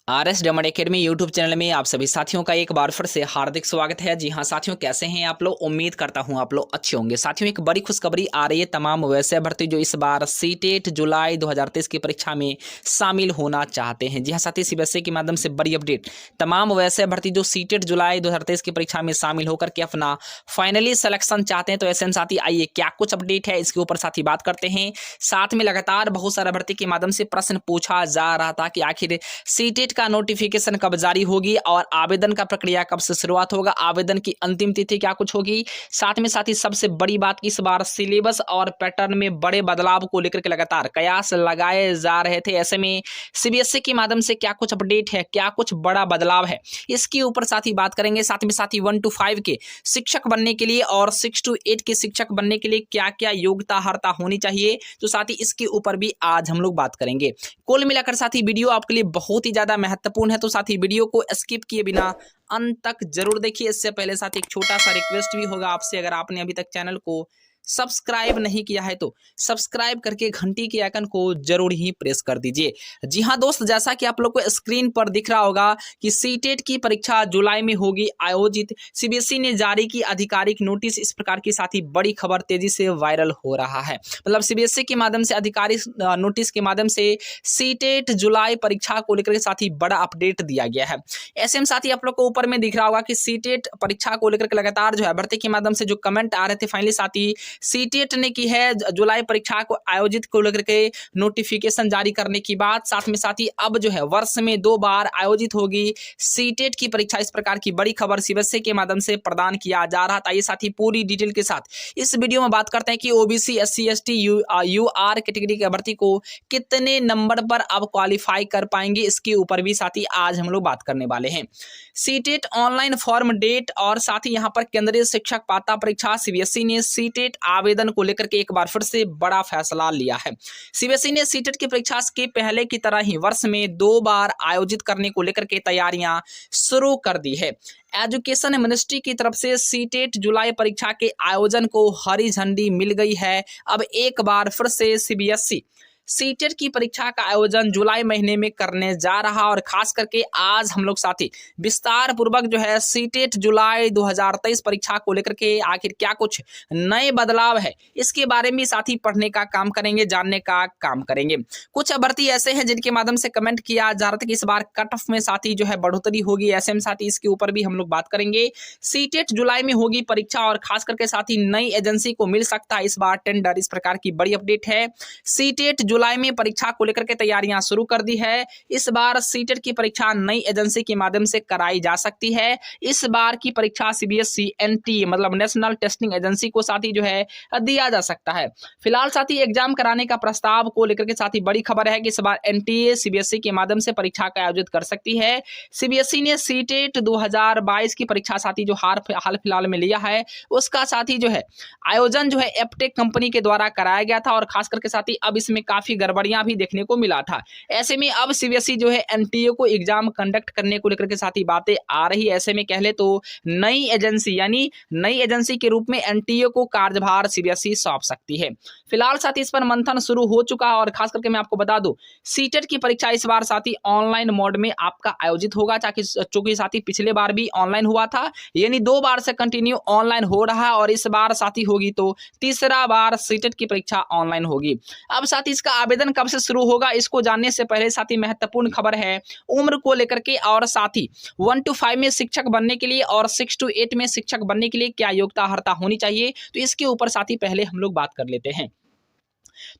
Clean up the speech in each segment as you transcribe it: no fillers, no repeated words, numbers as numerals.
RS diamond academy YouTube channel में आप सभी साथियों का एक बार फिर से हार्दिक स्वागत है। जी हाँ साथियों, कैसे हैं आप लोग? उम्मीद करता हूं आप लोग अच्छे होंगे। साथियों, एक बड़ी खुशखबरी आ रही है तमाम वैसे भर्ती जो इस बार सीटेट जुलाई 2023 की परीक्षा में शामिल होना चाहते हैं। जी हाँ साथियों, सीबीएसई के माध्यम से बड़ी अपडेट। तमाम वैसे भर्ती जो सीटेट जुलाई 2023 की परीक्षा में शामिल होकर के अपना फाइनली सिलेक्शन चाहते हैं, तो ऐसे में साथी आइए क्या कुछ अपडेट है इसके ऊपर साथी बात करते हैं। साथ में लगातार बहुत सारा भर्ती के माध्यम से प्रश्न पूछा जा रहा था कि आखिर सीटेट का नोटिफिकेशन कब जारी होगी और आवेदन का प्रक्रिया कब से शुरुआत होगा, आवेदन की अंतिम तिथि क्या कुछ होगी। साथ ही सबसे बड़ी बात की इस बार सिलेबस और पैटर्न में बड़े बदलाव को लेकर के लगातार कयास लगाए जा रहे थे। ऐसे में सीबीएसई के माध्यम से क्या कुछ अपडेट है, क्या कुछ बड़ा बदलाव है, इसके ऊपर साथ ही बात करेंगे। साथ ही 1 to 5 के शिक्षक बनने के लिए और 6 to 8 के शिक्षक बनने के लिए क्या क्या योग्यता अर्हता होनी चाहिए, तो साथ ही इसके ऊपर भी आज हम लोग बात करेंगे। कुल मिलाकर साथी वीडियो आपके लिए बहुत ही ज्यादा महत्वपूर्ण है, तो साथी वीडियो को स्किप किए बिना अंत तक जरूर देखिए। इससे पहले साथी एक छोटा सा रिक्वेस्ट भी होगा आपसे, अगर आपने अभी तक चैनल को सब्सक्राइब नहीं किया है तो सब्सक्राइब करके घंटी के आइकन को जरूर ही प्रेस कर दीजिए। जी हाँ दोस्त, जैसा कि आप लोग को स्क्रीन पर दिख रहा होगा कि सीटेट की परीक्षा जुलाई में होगी आयोजित। सीबीएसई ने जारी की आधिकारिक नोटिस, इस प्रकार की साथ ही बड़ी खबर तेजी से वायरल हो रहा है। मतलब सीबीएसई के माध्यम से आधिकारिक नोटिस के माध्यम से सीटेट जुलाई परीक्षा को लेकर के साथ ही बड़ा अपडेट दिया गया है। ऐसे में साथ ही आप लोग को ऊपर में दिख रहा होगा कि सीटेट परीक्षा को लेकर के लगातार जो है भर्ती के माध्यम से जो कमेंट आ रहे थे, फाइनली साथ ही सीटेट ने की है जुलाई परीक्षा को आयोजित को लेकर के नोटिफिकेशन जारी करने की बात। साथ ही अब जो है वर्ष में 2 बार आयोजित होगी सीटेट की परीक्षा, इस प्रकार की बड़ी खबर सीबीएसई के माध्यम से प्रदान किया जा रहा था। ये साथ ही पूरी डिटेल के साथ इस वीडियो में बात करते हैं कि OBC SC ST UR category के भर्ती को कितने नंबर पर अब क्वालिफाई कर पाएंगे, इसके ऊपर भी साथ ही आज हम लोग बात करने वाले हैं। सीटेट ऑनलाइन फॉर्म डेट और साथ ही यहाँ पर केंद्रीय शिक्षक पात्रता परीक्षा, सीबीएसई ने सीटेट आवेदन को लेकर के एक बार फिर से बड़ा फैसला लिया है। सीबीएसई ने सीटेट की परीक्षा के पहले की तरह ही वर्ष में 2 बार आयोजित करने को लेकर के तैयारियां शुरू कर दी है। एजुकेशन मिनिस्ट्री की तरफ से सीटेट जुलाई परीक्षा के आयोजन को हरी झंडी मिल गई है। अब एक बार फिर से सीबीएसई सीटेट की परीक्षा का आयोजन जुलाई महीने में करने जा रहा, और खास करके आज हम लोग साथी विस्तार पूर्वक जो है सीटेट जुलाई 2023 परीक्षा को लेकर के आखिर क्या कुछ नए बदलाव है इसके बारे में साथी पढ़ने का काम करेंगे, जानने का काम करेंगे। कुछ भर्ती ऐसे हैं जिनके माध्यम से कमेंट किया जा रहा था कि इस बार कट ऑफ में साथी जो है बढ़ोतरी होगी। ऐसे में साथी इसके ऊपर भी हम लोग बात करेंगे। सीटेट जुलाई में होगी परीक्षा और खास करके साथी नई एजेंसी को मिल सकता है इस बार टेंडर, इस प्रकार की बड़ी अपडेट है। सीटेट जुलाई में परीक्षा को लेकर के तैयारियां शुरू कर दी है। इस बार सीटेट की परीक्षा नई एजेंसी के माध्यम से कराई जा सकती है। इस बार की परीक्षा सीबीएसई NTA मतलब नेशनल टेस्टिंग एजेंसी को साथ ही जो है दिया जा सकता है। फिलहाल साथ ही एग्जाम कराने का प्रस्ताव को लेकर के साथ ही बड़ी खबर है कि इस बार NTA सीबीएसई के माध्यम से परीक्षा का आयोजित कर सकती है। सीबीएसई ने सीटेट 2022 की परीक्षा साथ ही जो हाल फिलहाल में लिया है उसका साथ ही जो है आयोजन जो है एप्टेक कंपनी के द्वारा कराया गया था, और खास करके साथ ही अब इसमें काफी गड़बड़ियां भी देखने को मिला था। ऐसे में अब सीबीएसई जो है NTA को एग्जाम कंडक्ट करने को लेकर के साथ ही बातें आ रही है। ऐसे में कह ले तो नई एजेंसी यानी नई एजेंसी के रूप में NTA को कार्यभार सीबीएसई सौंप सकती है। फिलहाल साथ ही इस पर मंथन शुरू हो चुका है, और खास करके मैं आपको बता दूं सीटेट की परीक्षा इस बार साथ ही ऑनलाइन मोड में आपका आयोजित होगा, चूंकि साथ ही पिछले बार भी ऑनलाइन हुआ था, यानी 2 बार से कंटिन्यू ऑनलाइन हो रहा है, और इस बार साथ ही होगी तो तीसरा बार सीटेट की परीक्षा ऑनलाइन होगी। अब साथ ही इसका आवेदन कब से शुरू होगा इसको जानने से पहले साथ ही महत्वपूर्ण खबर है उम्र को लेकर के, और साथ ही 1 to 5 में शिक्षक बनने के लिए और 6 to 8 में शिक्षक बनने के लिए क्या योग्यता अर्हता होनी चाहिए, तो इसके ऊपर साथ ही पहले हम लोग बात कर लेते हैं।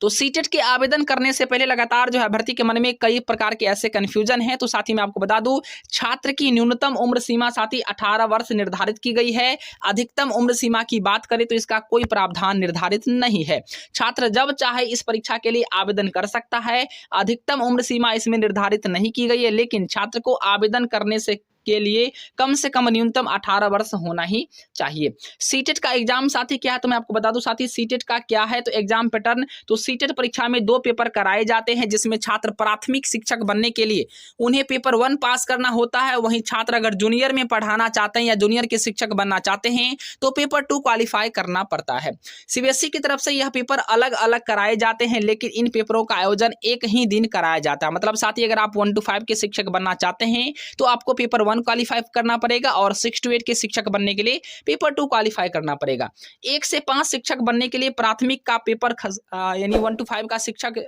तो सीटेट के आवेदन करने से पहले लगातार जो है भर्ती के मन में कई प्रकार के ऐसे कंफ्यूजन है, तो साथ ही मैं आपको बता दूं छात्र की न्यूनतम उम्र सीमा साथ ही 18 वर्ष निर्धारित की गई है। अधिकतम उम्र सीमा की बात करें तो इसका कोई प्रावधान निर्धारित नहीं है। छात्र जब चाहे इस परीक्षा के लिए आवेदन कर सकता है। अधिकतम उम्र सीमा इसमें निर्धारित नहीं की गई है, लेकिन छात्र को आवेदन करने से के लिए कम से कम न्यूनतम 18 वर्ष होना ही चाहिए। सीटेट का एग्जाम साथी क्या है तो मैं आपको बता दूं साथी, सीटेट का क्या है तो एग्जाम पैटर्न, तो सीटेट परीक्षा में 2 पेपर कराए जाते हैं, जिसमें छात्र प्राथमिक शिक्षक बनने के लिए उन्हें पेपर 1 पास करना होता है। वहीं छात्र अगर जूनियर में पढ़ाना चाहते हैं या जूनियर के शिक्षक बनना चाहते हैं तो पेपर 2 क्वालिफाई करना पड़ता है। सीबीएसई की तरफ से यह पेपर अलग अलग कराए जाते हैं, लेकिन इन पेपरों का आयोजन एक ही दिन कराया जाता है। मतलब साथी अगर आप 1 to 5 के शिक्षक बनना चाहते हैं तो आपको पेपर 1 क्वालिफाई करना पड़ेगा और 6 to 8 के शिक्षक बनने के लिए पेपर 2 क्वालिफाई करना पड़ेगा। 1 से 5 शिक्षक बनने के लिए प्राथमिक का पेपर यानी 1 to 5 का शिक्षक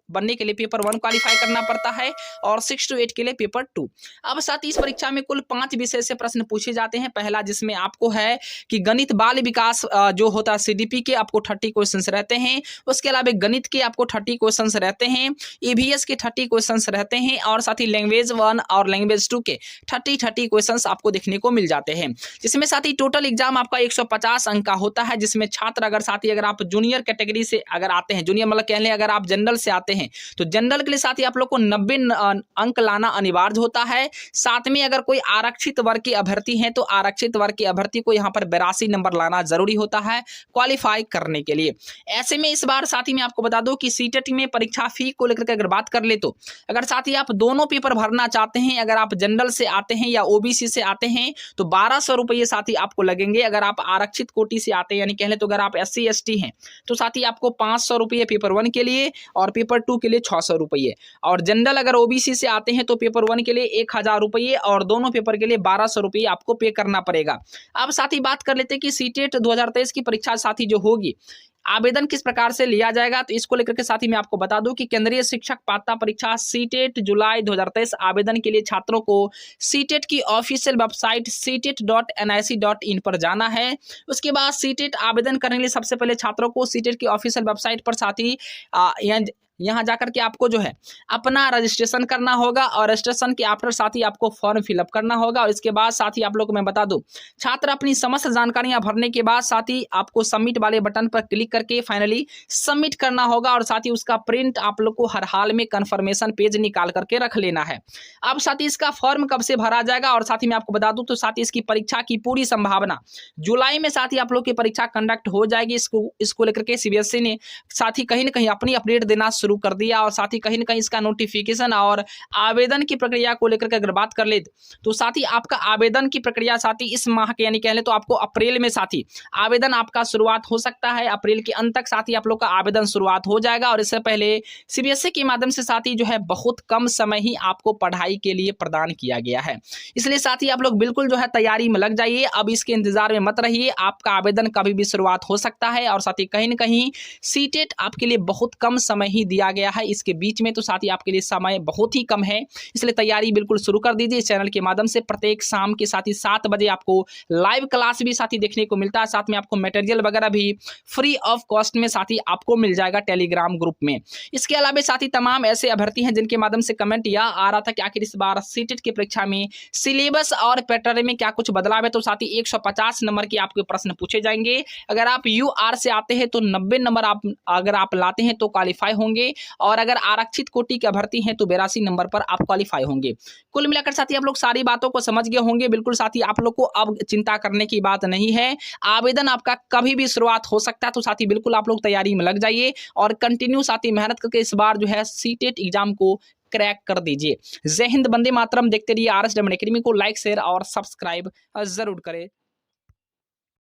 बनने के लिए पेपर 1 क्वालिफाई करना पड़ता है और 6 to 8 के लिए पेपर 2। अब साथ ही इस परीक्षा में कुल 5 विषय से प्रश्न पूछे जाते हैं। पहला जिसमें आपको है कि गणित बाल विकास जो होता है सीडीपी के आपको 30 क्वेश्चंस रहते हैं। उसके अलावा गणित के आपको 30 क्वेश्चंस रहते हैं, ईवीएस के 30 क्वेश्चंस रहते हैं और साथ ही लैंग्वेज 1 और लैंग्वेज 2 के 30 क्वेश्चंस आपको देखने को मिल जाते हैं। जिसमें साथ ही टोटल एग्जाम आपका 150 अंक का होता है, जिसमें छात्र अगर साथ ही अगर आप जूनियर कैटेगरी से अगर आते हैं, जूनियर मतलब कह लें अगर आप जनरल से आते हैं तो जनरल के लिए साथ ही आप लोग को 90 अंक लाना अनिवार्य होता है। साथ में अगर कोई आरक्षित वर्ग के अभ्यर्थी हैं तो आरक्षित वर्ग के अभ्यर्थी को यहाँ पर 82 नंबर लाना जरूरी होता है क्वालिफाई करने के लिए। ऐसे में इस बार साथ ही मैं आपको बता दूं कि सीटेट में परीक्षा फी को लेकर अगर बात कर ले तो अगर साथ ही आप दोनों पेपर भरना चाहते हैं, अगर आप जनरल से आते हैं या ओबीसी से आते हैं तो 1200 रुपये साथ ही आपको लगेंगे। अगर आप आरक्षित कोटि से आते हैं यानी कह लें तो अगर आप SC ST हैं तो साथ ही आपको 500 रुपये पेपर 1 के लिए और पेपर 2 के लिए 600 रुपये, और जनरल अगर ओबीसी से आते हैं तो पेपर 1 के लिए 1000 रुपये और दोनों पेपर के लिए 1200 रुपये आपको पे करना पड़ेगा। अब साथ ही बात कर लेते हैं कि सीटेट 2023 की परीक्षा साथी जो होगी आवेदन किस प्रकार से लिया जाएगा, तो इसको लेकर के साथ ही मैं आपको बता दूं कि केंद्रीय शिक्षक पात्रता परीक्षा सीटेट जुलाई 2023 आवेदन के लिए छात्रों को सीटेट की ऑफिशियल वेबसाइट ctet.nic.in पर जाना है। उसके बाद सीटेट आवेदन करने के लिए सबसे पहले छात्रों को सीटेट की ऑफिशियल वेबसाइट पर साथ ही यहाँ जाकर के आपको जो है अपना रजिस्ट्रेशन करना होगा और रजिस्ट्रेशन के आफ्टर साथ ही आपको फॉर्म फिलअप करना होगा। और इसके बाद साथ ही आप लोग को मैं बता दूं छात्र अपनी समस्त जानकारियां भरने के बाद साथ ही आपको सबमिट वाले बटन पर क्लिक करके फाइनली सबमिट करना होगा और साथ ही उसका प्रिंट आप लोग को हर हाल में कन्फर्मेशन पेज निकाल करके रख लेना है। अब साथ ही इसका फॉर्म कब से भरा जाएगा और साथ ही मैं आपको बता दूं तो साथ ही इसकी परीक्षा की पूरी संभावना जुलाई में साथ ही आप लोग की परीक्षा कंडक्ट हो जाएगी। इसको लेकर के सीबीएसई ने साथ ही कहीं ना कहीं अपनी अपडेट देना शुरू कर दिया और साथ ही कहीं ना कहीं इसका नोटिफिकेशन और आवेदन की प्रक्रिया को लेकर के अगर बात कर ले तो साथ ही आपका आवेदन की प्रक्रिया साथ ही इस माह के यानी कह ले तो आपको अप्रैल में साथ ही आवेदन आपका शुरुआत हो सकता है। अप्रैल के अंत तक साथ ही आप लोग का आवेदन शुरुआत हो जाएगा और इससे पहले सीबीएसई के माध्यम से साथ ही जो है बहुत कम समय ही आपको पढ़ाई के लिए प्रदान किया गया है। इसलिए साथ ही आप लोग बिल्कुल जो है तैयारी में लग जाइए। अब इसके इंतजार में मत रहिए, आपका आवेदन कभी भी शुरुआत हो सकता है और साथ ही कहीं ना कहीं सीटेट आपके लिए बहुत कम समय ही दिया गया है इसके बीच में, तो साथ ही आपके लिए समय बहुत ही कम है। इसलिए तैयारी बिल्कुल शुरू कर दीजिए। चैनल के माध्यम से प्रत्येक शाम के साथ ही 7 बजे आपको लाइव क्लास भी साथ ही देखने को मिलता है। साथ में आपको मटेरियल वगैरह भी फ्री ऑफ कॉस्ट में साथ ही आपको मिल जाएगा टेलीग्राम ग्रुप में। इसके अलावा साथ ही तमाम ऐसे अभ्यर्थी हैं जिनके माध्यम से कमेंट यह आ रहा था कि आखिर इस बार सीटेट की परीक्षा में सिलेबस और पैटर्न में क्या कुछ बदलाव है, तो साथ ही 150 नंबर के आपके प्रश्न पूछे जाएंगे। अगर आप UR से आते हैं तो 90 नंबर अगर आप लाते हैं तो क्वालिफाई होंगे और अगर आरक्षित कोटि के अभ्यर्थी हैं तो 82 नंबर पर आप क्वालिफाई होंगे। कुल मिलाकर साथी आप लोग सारी बातों को समझ गए होंगे। बिल्कुल साथी आप लोग को अब चिंता करने की बात नहीं है, आवेदन आपका कभी भी शुरुआत हो सकता है। तो साथी बिल्कुल आप लोग तैयारी में लग जाइए और कंटिन्यू साथी मेहनत करके इस बार जो है सीटेट एग्जाम को क्रैक कर दीजिए। जय हिंद, वंदे मातरम। देखते रहिए RSW अकेडमी को। लाइक शेयर और सब्सक्राइब जरूर करें।